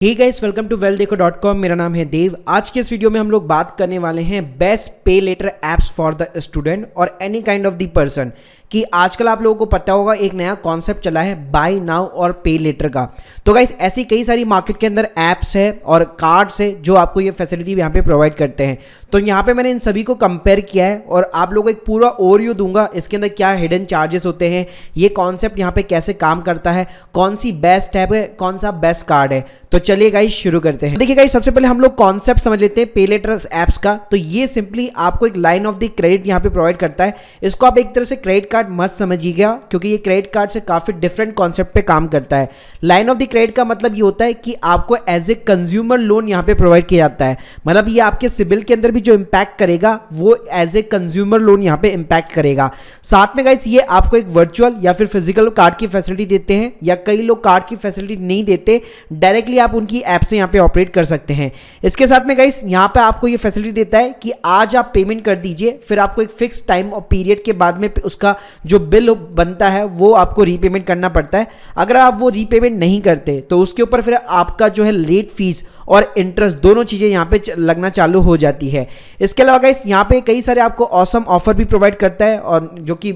Hey guys, welcome to वेलदेखो.com। मेरा नाम है देव। आज के इस वीडियो में हम लोग बात करने वाले हैं best pay later apps for the student और any kind of the person कि आजकल आप लोगों को पता होगा एक नया कॉन्सेप्ट चला है बाय नाउ और पे लेटर का। तो गाइस ऐसी कई सारी मार्केट के अंदर ऐप्स है और कार्ड्स है जो आपको ये फैसिलिटी यहाँ पे प्रोवाइड करते हैं। तो यहाँ पे मैंने इन सभी को कंपेयर किया है और आप लोगों को एक पूरा ओवरव्यू दूंगा इसके अंदर क्या हिडन चार्जेस होते हैं, ये कॉन्सेप्ट यहाँ पे कैसे काम करता है, कौन सी बेस्ट ऐप है, कौन सा बेस्ट कार्ड है। तो चलिए गाइस शुरू करते हैं। देखिए गाइस, सबसे पहले हम लोग कॉन्सेप्ट समझ लेते हैं पे लेटर ऐप्स का। तो ये सिंपली आपको एक लाइन ऑफ द क्रेडिट यहाँ पे प्रोवाइड करता है। इसको आप एक तरह से क्रेडिट कार्ड मत समझिएगा क्योंकि ये क्रेडिट कार्ड से काफी डिफरेंट कॉन्सेप्ट पे काम करता है। लाइन ऑफ द क्रेडिट का मतलब ये होता है कि आपको एज ए कंज्यूमर लोन यहाँ पे प्रोवाइड किया जाता है। मतलब ये आपके सिबिल के अंदर भी जो इंपैक्ट करेगा वो एज ए कंज्यूमर लोन यहाँ पे इंपैक्ट करेगा। साथ में गाइस ये आपको एक वर्चुअल या फिर फिजिकल कार्ड की फैसिलिटी देते हैं, या कई लोग कार्ड की फैसिलिटी नहीं देते, डायरेक्टली आप उनकी ऐप से यहाँ पे ऑपरेट कर सकते हैं। इसके साथ में गाइस यहाँ पे आपको ये फैसिलिटी देता है कि आज आप पेमेंट कर दीजिए, फिर आपको एक फिक्स टाइम और पीरियड के बाद में उसका जो बिल बनता है वो आपको रीपेमेंट करना पड़ता है। अगर आप वो रीपेमेंट नहीं करते तो उसके ऊपर फिर आपका जो है लेट फीस और इंटरेस्ट दोनों चीजें यहाँ पे लगना चालू हो जाती है। इसके अलावा गाइस यहाँ पे कई सारे आपको ऑसम ऑफर भी प्रोवाइड करता है और जो कि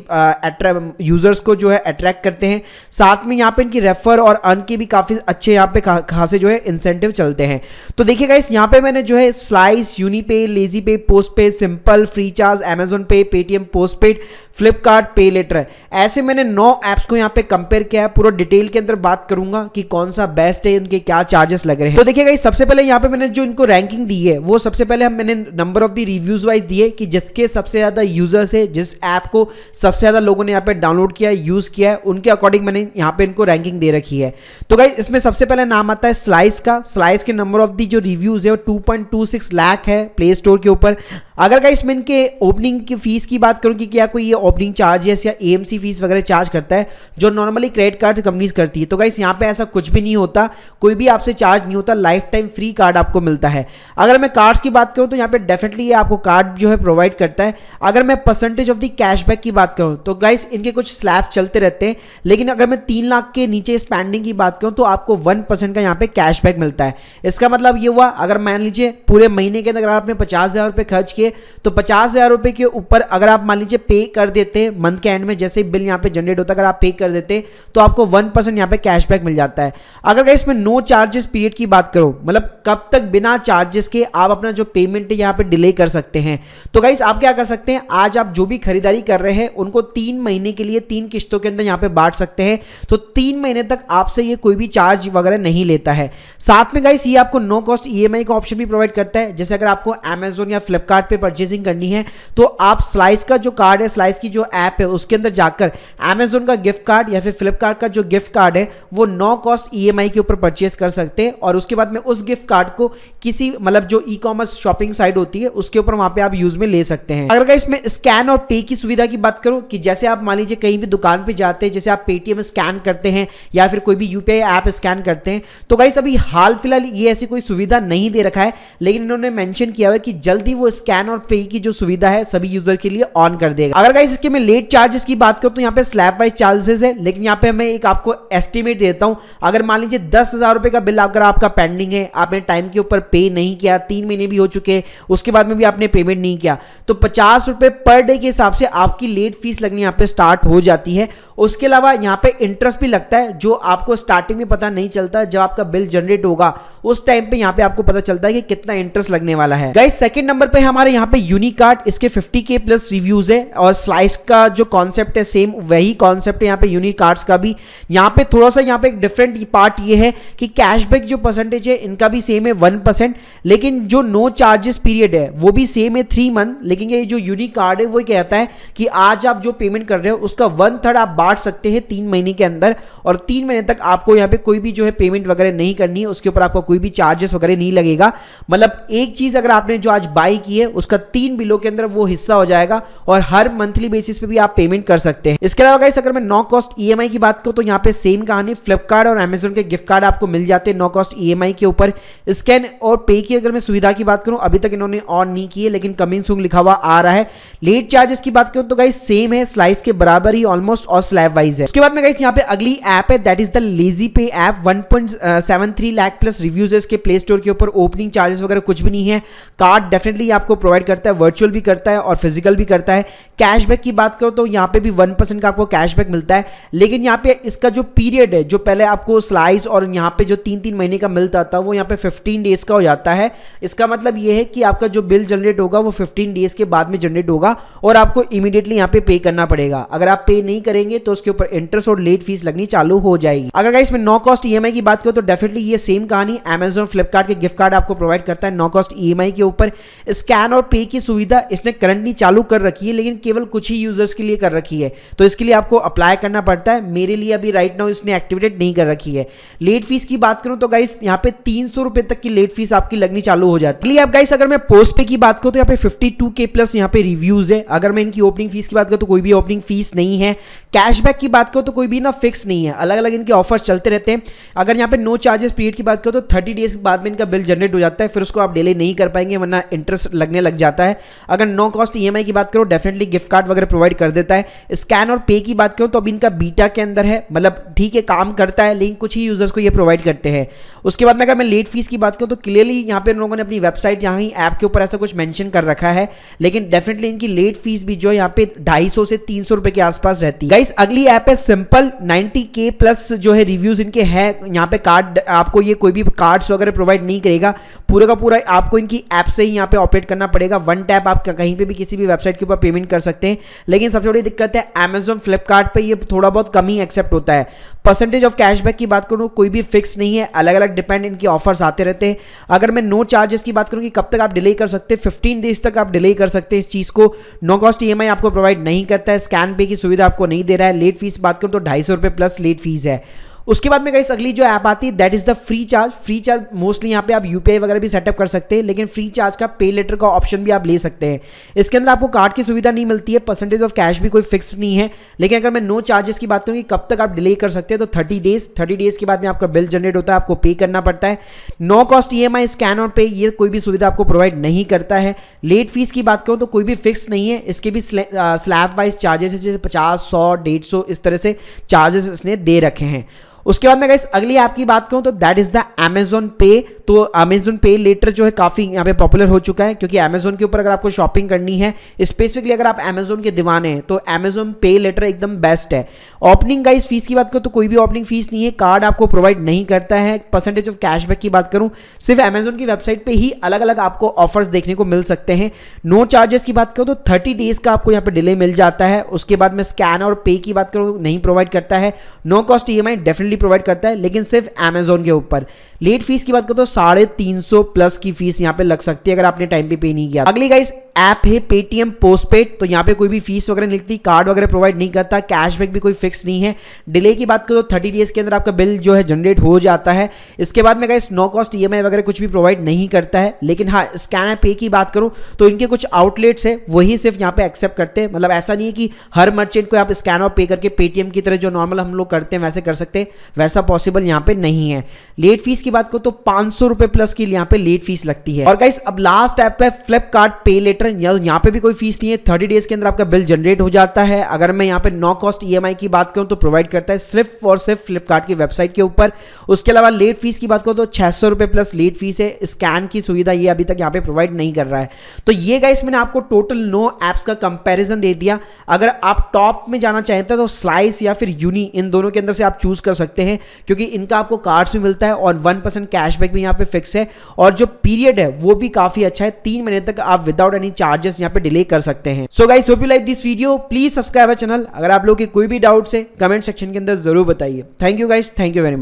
यूजर्स को जो है अट्रैक्ट करते हैं। साथ में यहाँ पे इनकी रेफर और अर्न के भी काफी अच्छे यहाँ पे खासे जो है इंसेंटिव चलते हैं। तो देखिए गाइस यहाँ पे मैंने जो है स्लाइस, यूनिपे, लेजी पे, पोस्ट पे, सिंपल, फ्रीचार्ज, अमेजोन पे, पेटीएम पोस्टपेड, फ्लिपकार्ट, पे लेटर, ऐसे मैंने 9 ऐप्स को यहाँ पे कंपेयर किया है। पूरा डिटेल के अंदर बात करूंगा कि कौन सा बेस्ट है, उनके क्या चार्जेस लग रहे हैं। तो देखिए गाइस सबसे पहले यहाँ पे मैंने जो इनको रैंकिंग दी है वो सबसे पहले मैंने number of the reviews wise दिए कि जिसके सबसे ज्यादा यूजर्स है, जिस ऐप को सबसे ज्यादा लोगों ने यहाँ पे डाउनलोड किया है, यूज किया है, उनके अकॉर्डिंग मैंने यहाँ पे इनको रैंकिंग दे रखी है। तो गाइस इसमें सबसे पहले नाम आता है स्लाइस का। स्लाइस के नंबर ऑफ द जो रिव्यूज है वो 2.26 लाख है प्ले स्टोर के ऊपर। अगर गाइस मैं इनके ओपनिंग की फीस की बात करूं कि क्या कोई ये ओपनिंग चार्जेस या एएमसी फीस वगैरह चार्ज करता है जो नॉर्मली क्रेडिट कार्ड कंपनीज करती है, तो गाइस यहाँ पे ऐसा कुछ भी नहीं होता, कोई भी आपसे चार्ज नहीं होता, लाइफ टाइम फ्री कार्ड आपको मिलता है। अगर मैं कार्ड्स की बात करूं तो यहाँ पे डेफिनेटली ये आपको कार्ड जो है प्रोवाइड करता है। अगर मैं परसेंटेज ऑफ द कैशबैक की बात करूं तो गाइस इनके कुछ स्लैब्स चलते रहते हैं, लेकिन अगर मैं 3 लाख के नीचे स्पेंडिंग की बात करूं तो आपको 1% का यहाँ पे कैशबैक मिलता है। इसका मतलब ये हुआ, अगर मान लीजिए पूरे महीने के अंदर अगर आपने 50,000 रुपये खर्च किए तो 50,000 रुपये के ऊपर अगर आप मान लीजिए पे कर देते हैं मंथ के एंड में, जैसे बिल यहाँ पे जनरेट होता है, अगर आप पे कर देते तो आपको 1% यहाँ पे कैशबैक मिल जाता है। अगर गाइस मैं नो चार्जेस पीरियड की बात करूं, मतलब कब तक बिना चार्जेस के आप अपना जो पेमेंट है यहाँ पे डिले कर सकते हैं, तो गाइस आप क्या कर सकते हैं, आज आप जो भी खरीदारी कर रहे हैं उनको 3 महीने के लिए 3 किस्तों के अंदर यहाँ पे बांट सकते हैं। तो 3 महीने तक आपसे ये कोई भी चार्ज वगैरह नहीं लेता है। साथ में गाइस ये आपको नो कॉस्ट ईएमआई का ऑप्शन भी प्रोवाइड करता है। जैसे अगर आपको अमेजोन या फ्लिपकार्ट पे परचेसिंग करनी है तो आप स्लाइस का जो कार्ड है, स्लाइस की जो ऐप है उसके अंदर जाकर अमेजोन का गिफ्ट कार्ड या फिर फ्लिपकार्ट का जो गिफ्ट कार्ड है वो नो कॉस्ट ईएमआई के ऊपर परचेस कर सकते हैं और उसके बाद में उस गिफ्ट कार्ड को किसी मतलब जो ई कॉमर्स शॉपिंग साइट होती है उसके ऊपर वहां पे आप यूज में ले सकते हैं। अगर इसमें स्कैन और पे की सुविधा की बात करूं कि जैसे आप मान लीजिए कहीं भी दुकान पे जाते हैं, जैसे आप पेटीएम स्कैन करते हैं या फिर कोई भी यूपीआई ऐप स्कैन करते हैं, तो गाइस अभी हाल फिलहाल ये ऐसी कोई सुविधा नहीं दे रखा है, लेकिन इन्होंने मेंशन किया हुआ है कि जल्दी वो स्कैन और पे की जो सुविधा है सभी यूजर के लिए ऑन कर देगा। अगर गाइस इसके मैं लेट चार्जेस की बात करूं तो यहाँ पे स्लैब वाइज चार्जेस है, लेकिन यहाँ पे मैं एक आपको एस्टिमेट देता हूं। अगर मान लीजिए 10,000 रुपए का बिल अगर आपका पेंडिंग है, आपने टाइम के ऊपर पे नहीं किया, 3 महीने भी हो चुके, उसके बाद में भी आपने पेमेंट नहीं किया, तो 50 रुपए पर डे के हिसाब से आपकी लेट फीस लगनी यहाँ पे स्टार्ट हो जाती है। उसके अलावा यहाँ पे इंटरेस्ट भी लगता है जो आपको स्टार्टिंग में पता नहीं चलता, जब आपका बिल जनरेट होगा उस टाइम पे यहाँ पे आपको पता चलता है कि कितना इंटरेस्ट लगने वाला है। गाइस सेकंड नंबर पे हमारे यहाँ पे यूनिकार्ड, इसके 50K प्लस रिव्यूज है और स्लाइस का जो कॉन्सेप्ट है सेम वही कॉन्सेप्ट है यहाँ पे यूनिकार्ड्स का भी। यहाँ पे थोड़ा सा यहाँ पे एक डिफरेंट पार्ट ये है कि कैशबैक जो परसेंटेज है इनका भी सेम है 1%, लेकिन जो नो चार्जेस पीरियड है वो भी सेम है 3 मंथ। लेकिन ये जो यूनिकार्ड है वो कहता है कि आज आप जो पेमेंट कर रहे हो उसका 1/3 आप बांट सकते हैं 3 महीने के अंदर, और 3 महीने तक आपको यहाँ पे कोई भी जो है पेमेंट वगैरह नहीं करनी है, उसके ऊपर आपको कोई भी चार्जेस वगैरह नहीं लगेगा। मतलब एक चीज अगर आपने जो आज बाई की है उसका 3 बिलों के अंदर वो हिस्सा हो जाएगा और हर मंथली मंथली बेसिस पे भी आप पेमेंट कर सकते हैं। इसके अलावा गाइस अगर मैं नो कॉस्ट ईएमआई की बात करूं तो यहाँ पे सेम कहानी, फ्लिपकार्ट और अमेजन के गिफ्ट कार्ड आपको मिल जाते हैं नो कॉस्ट ईएमआई के ऊपर। स्कैन और पे की अगर मैं सुविधा की बात करूं अभी तक इन्होंने ऑन नहीं की है, लेकिन कमिंग सून लिखा हुआ आ रहा है। लेट चार्जेस की बात करूं तो गाइस सेम है, स्लाइस के बराबर ही ऑलमोस्ट और स्लैब वाइज है। उसके बाद में गाइस यहाँ पे अगली ऐप है, दैट इज द लेजी पे ऐप। 1.73 लाख प्लस रिव्यूज है इसके प्ले स्टोर के ऊपर। ओपनिंग चार्जेस वगैरह कुछ भी नहीं है। कार्ड डेफिनेटली आपको प्रोवाइड करता है, वर्चुअल भी करता है और फिजिकल भी करता है। कैशबैक की बात करो तो यहाँ पे भी 1% का आपको कैशबैक मिलता है, लेकिन यहाँ पे इसका जो पीरियड है, जो पहले आपको स्लाइस और यहाँ पे जो 3-3 महीने का मिलता था वो यहाँ पे 15 डेज का हो जाता है। इसका मतलब ये है कि आपका जो बिल जनरेट होगा वो 15 डेज के बाद में जनरेट होगा और आपको इमीडिएटली यहाँ पे करना पड़ेगा। अगर आप पे नहीं करेंगे तो उसके ऊपर इंटरेस्ट और लेट फीस लगनी चालू हो जाएगी। अगर गाइस मैं नो कॉस्ट ईएमआई की बात करूं तो डेफिनेटली ये सेम कहानी, अमेजन फ्लिपकार्ट के गिफ्ट कार्ड आपको प्रोवाइड करता है नो कॉस्ट ईएमआई के ऊपर। स्कैन और पे की सुविधा इसने करंटली चालू कर रखी है, लेकिन केवल कुछ ही यूजर्स के लिए कर रखी है, तो इसके लिए आपको अप्लाई करना पड़ता है। मेरे लिए अभी राइट नाउ इसने एक्टिवेटेड नहीं कर रखी है। लेट फीस की बात करूं तो गाइस यहाँ पे 300 रुपए तक की लेट फीस आपकी लगनी चालू हो जाती है। अब गाइस अगर मैं पोस्ट पे की बात करूं तो यहाँ पे 52K प्लस यहाँ पे रिव्यूज है। अगर मैं इनकी ओपनिंग फीस की बात करूं तो कोई भी ओपनिंग फीस नहीं है। कैशबैक की बात करो तो कोई भी ना फिक्स नहीं है, अलग अलग इनके ऑफर्स चलते रहते हैं। अगर यहाँ पे नो चार्जेस पीरियड की बात करो तो 30 डेज के बाद में इनका बिल जनरेट हो जाता है, फिर उसको आप डिले नहीं कर पाएंगे वरना इंटरेस्ट लगने लग जाता है। अगर नो कॉस्ट ईएमआई की बात करो डेफिनेटली गिफ्ट कार्ड वगैरह प्रोवाइड कर देता है। स्कैन और पे की बात करो तो अभी इनका बीटा के अंदर है, मतलब ठीक है काम करता है, लेकिन कुछ ही यूजर्स को ये प्रोवाइड करते हैं। उसके बाद में अगर मैं लेट फीस की बात करूं तो क्लियरली यहाँ पे लोगों ने अपनी वेबसाइट यहाँ ही ऐप के ऊपर ऐसा कुछ मेंशन कर रखा है, लेकिन डेफिनेटली इनकी लेट फीस भी जो है यहाँ पे 250 से 300 रुपए के आसपास रहती है। गाइस अगली ऐप है सिंपल। 90K प्लस जो है रिव्यूज इनके हैं। यहाँ पे कार्ड आपको ये कोई भी कार्ड्स वगैरह प्रोवाइड नहीं करेगा, पूरा का पूरा आपको इनकी ऐप से ही यहाँ पे ऑपरेट करना पड़ेगा। वन टैप आप कहीं पे भी किसी भी वेबसाइट के ऊपर पेमेंट कर सकते हैं, लेकिन सबसे बड़ी दिक्कत है अमेजन फ्लिपकार्ट पे ये थोड़ा बहुत कम ही एक्सेप्ट होता है। परसेंटेज ऑफ कैशबैक की बात करूँ कोई भी फिक्स नहीं है, अलग अलग डिपेंड इनके ऑफर्स आते रहते हैं। अगर मैं नो चार्जेस की बात करूँ कि कब तक आप डिले कर सकते हैं, 15 डेज तक आप डिले कर सकते हैं इस चीज़ को। नो कॉस्ट ईएमआई आपको प्रोवाइड नहीं करता है, स्कैन पे की सुविधा आपको नहीं दे रहा है। लेट फीस बात करूँ तो 250 रुपये प्लस लेट फीस है। उसके बाद में गाइस अगली जो ऐप आती है that is the free charge. Free charge mostly यहाँ पे आप यूपीआई वगैरह भी सेटअप कर सकते हैं, लेकिन फ्री चार्ज का पे लेटर का ऑप्शन भी आप ले सकते हैं। इसके अंदर आपको कार्ड की सुविधा नहीं मिलती है, परसेंटेज ऑफ कैश भी कोई फिक्स नहीं है, लेकिन अगर मैं नो चार्जेस की बात करूँ कि कब तक आप डिले कर सकते हैं तो 30 डेज के बाद में आपका बिल जनरेट होता है, आपको पे करना पड़ता है। नो कॉस्ट ईएमआई, स्कैन और पे ये कोई भी सुविधा आपको प्रोवाइड नहीं करता है। लेट फीस की बात करूँ तो कोई भी फिक्स नहीं है, इसके भी स्लैब वाइज चार्जेस है, जैसे 50, 100, 150 इस तरह से चार्जेस इसने दे रखे हैं। उसके बाद मैं गाइस अगली ऐप की बात करूं तो दैट इज द अमेजन पे। तो अमेजन पे लेटर जो है काफ़ी यहाँ पे पॉपुलर हो चुका है, क्योंकि अमेजन के ऊपर अगर आपको शॉपिंग करनी है, स्पेसिफिकली अगर आप अमेजन के दीवाने हैं तो अमेजन पे लेटर एकदम बेस्ट है। ओपनिंग गाइस फीस की बात करूँ तो कोई भी ओपनिंग फीस नहीं है, कार्ड आपको प्रोवाइड नहीं करता है। परसेंटेज ऑफ कैशबैक की बात करूँ सिर्फ अमेजन की वेबसाइट पर ही अलग अलग आपको ऑफर्स देखने को मिल सकते हैं। नो चार्जेस की बात करूँ तो 30 डेज का आपको यहाँ पे डिले मिल जाता है। उसके बाद में स्कैन और पे की बात करूँ नहीं प्रोवाइड करता है। No cost EMI definitely provide करता है, लेकिन सिर्फ अमेजोन के ऊपर। लेट फीस की बात करो तो 350 प्लस की फीस यहाँ पे लग सकती है अगर आपने टाइम पे नहीं किया। अगली गाइस ऐप है पेटीएम पोस्टपेड। तो यहाँ पे कोई भी फीस वगैरह नहीं लगती, कार्ड वगैरह प्रोवाइड नहीं करता, कैशबैक भी कोई फिक्स नहीं है। डिले की बात करो तो 30 डेज के अंदर आपका बिल जो है जनरेट हो जाता है। इसके बाद में गाइस नो कॉस्ट ईएमआई वगैरह कुछ भी प्रोवाइड नहीं करता है, लेकिन हाँ स्कैनर पे की बात करूँ तो इनके कुछ आउटलेट्स है वही सिर्फ यहाँ पे एक्सेप्ट करते हैं। मतलब ऐसा नहीं है कि हर मर्चेंट को आप स्कैन और पे करके पेटीएम की तरह जो नॉर्मल हम लोग करते हैं वैसे कर सकते हैं, वैसा पॉसिबल यहाँ पे नहीं है। लेट फीस की बात करो तो 500 रुपए प्लस की यहाँ पे लेट फीस लगती है। और गाइस अब लास्ट ऐप है फ्लिपकार्ट पे लेटर। यहाँ पे भी कोई फीस नहीं है, 30 डेज के अंदर आपका बिल जनरेट हो जाता है। अगर मैं यहाँ पे नो कॉस्ट ईएमआई की बात करूँ तो प्रोवाइड करता है सिर्फ और सिर्फ फ्लिपकार्ट की वेबसाइट के ऊपर। उसके अलावा लेट फीस की बात करो तो 600 रुपए प्लस लेट फीस है। स्कैन की सुविधा ये अभी तक यहाँ पे प्रोवाइड नहीं कर रहा है। तो ये गाइस मैंने आपको टोटल 9 ऐप्स का कंपैरिजन दे दिया। अगर आप टॉप में जाना चाहते हैं तो स्लाइस या फिर यूनी, इन दोनों के अंदर से आप चूज कर सकते हैं, क्योंकि इनका आपको कार्ड्स भी मिलता है और 1% कैशबैक भी यहाँ पे फिक्स है। और जो पीरियड है वो भी काफी अच्छा है, 3 महीने तक आप विदाउट एनी चार्जेस यहाँ पे डिले कर सकते हैं। So guys hope you like this video, please subscribe our channel. अगर आप लोग के कोई भी डाउट्स है कमेंट सेक्शन के अंदर जरूर बताइए। Thank you guys, thank you very much.